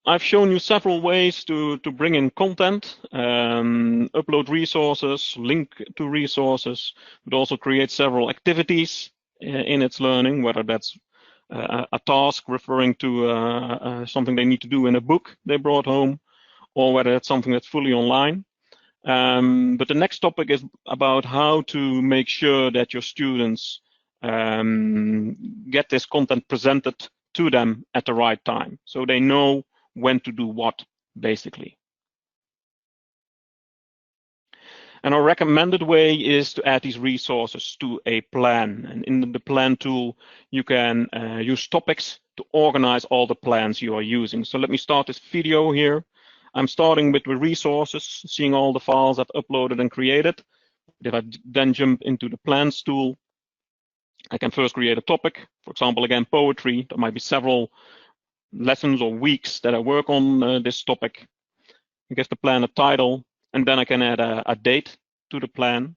I've shown you several ways to bring in content, upload resources, link to resources, but also create several activities in itslearning, whether that's a task referring to something they need to do in a book they brought home, or whether it's something that's fully online. But the next topic is about how to make sure that your students get this content presented to them at the right time, so they know when to do what, basically. And our recommended way is to add these resources to a plan. And in the plan tool, you can use topics to organize all the plans you are using. So let me start this video here. I'm starting with the resources, seeing all the files I've uploaded and created. If I then jump into the plans tool, I can first create a topic. For example, again, poetry. There might be several lessons or weeks that I work on this topic. I give the plan a title, and then I can add a date to the plan.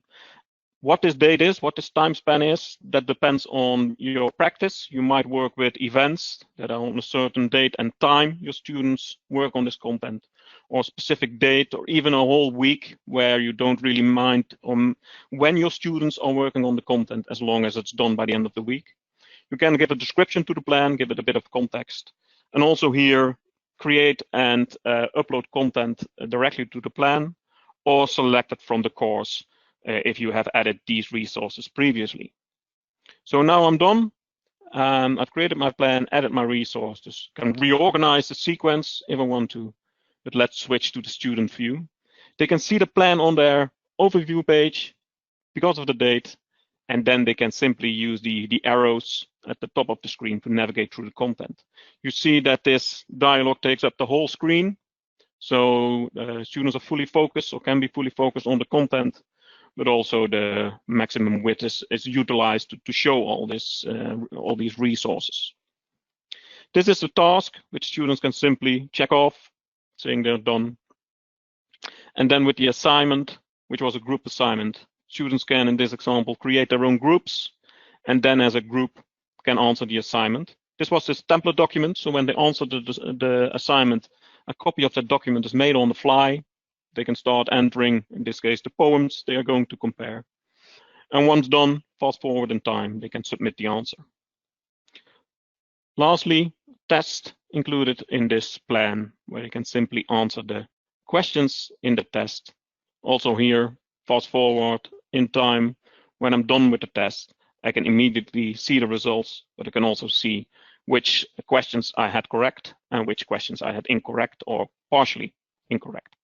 What this date is, what this time span is, that depends on your practice. You might work with events that are on a certain date and time your students work on this content, or a specific date, or even a whole week where you don't really mind when your students are working on the content, as long as it's done by the end of the week. You can give a description to the plan, give it a bit of context, and also here create and upload content directly to the plan, or select it from the course if you have added these resources previously. So now I'm done. I've created my plan, added my resources, can reorganize the sequence if I want to, but let's switch to the student view. They can see the plan on their overview page because of the date, and then they can simply use the arrows at the top of the screen to navigate through the content. You see that this dialog takes up the whole screen, so students are fully focused or can be fully focused on the content, but also the maximum width is utilized to show all these resources. This is the task which students can simply check off, saying they're done. And then with the assignment, which was a group assignment, students can, in this example, create their own groups, and then as a group can answer the assignment. This was this template document, so when they answer the assignment, a copy of that document is made on the fly. They can start entering, in this case, the poems they are going to compare. And once done, fast forward in time, they can submit the answer. Lastly, test included in this plan, where you can simply answer the questions in the test. Also here, fast forward in time. When I'm done with the test, I can immediately see the results, but I can also see which questions I had correct and which questions I had incorrect or partially incorrect.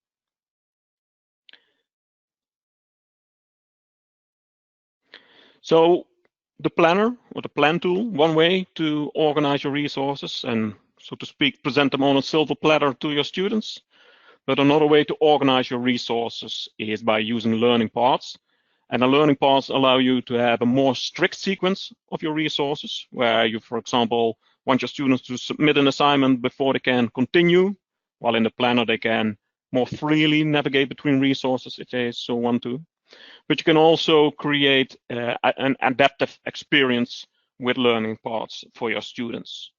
So the planner or the plan tool, one way to organize your resources and, so to speak, present them on a silver platter to your students. But another way to organize your resources is by using learning paths. And the learning paths allow you to have a more strict sequence of your resources, where you, for example, want your students to submit an assignment before they can continue, while in the planner they can more freely navigate between resources if they so want to. But you can also create an adaptive experience with learning paths for your students.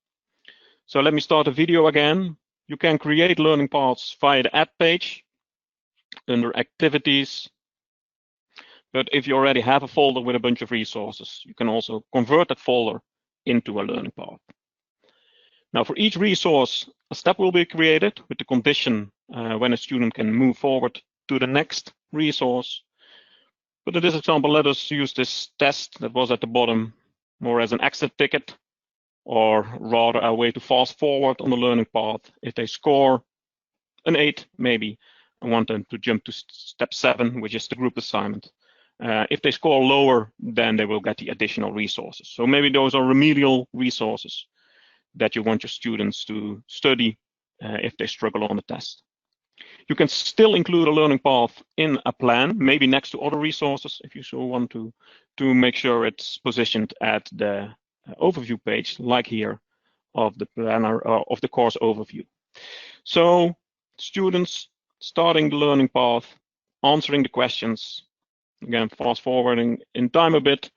So let me start the video again. You can create learning paths via the add page under activities. But if you already have a folder with a bunch of resources, you can also convert that folder into a learning path. Now for each resource, a step will be created with the condition when a student can move forward to the next resource. But in this example, let us use this test that was at the bottom more as an exit ticket, or rather a way to fast forward on the learning path. If they score an 8, maybe, I want them to jump to step 7, which is the group assignment. If they score lower, then they will get the additional resources. So maybe those are remedial resources that you want your students to study if they struggle on the test. You can still include a learning path in a plan, maybe next to other resources if you so want to make sure it's positioned at the overview page, like here, of the planner of the course overview. So students starting the learning path, answering the questions, again, fast forwarding in time a bit.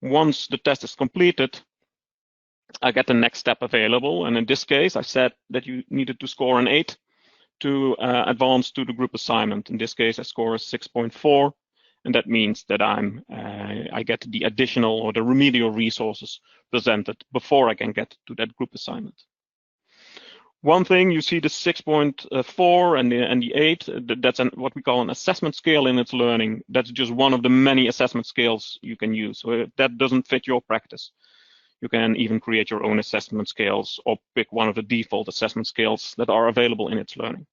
Once the test is completed, I get the next step available. And in this case, I said that you needed to score an 8 to advance to the group assignment. In this case, I score a 6.4, and that means that I get the additional or the remedial resources presented before I can get to that group assignment. One thing, you see the 6.4 and the 8, that's what we call an assessment scale in itslearning. That's just one of the many assessment scales you can use. So if that doesn't fit your practice, you can even create your own assessment scales or pick one of the default assessment scales that are available in itslearning.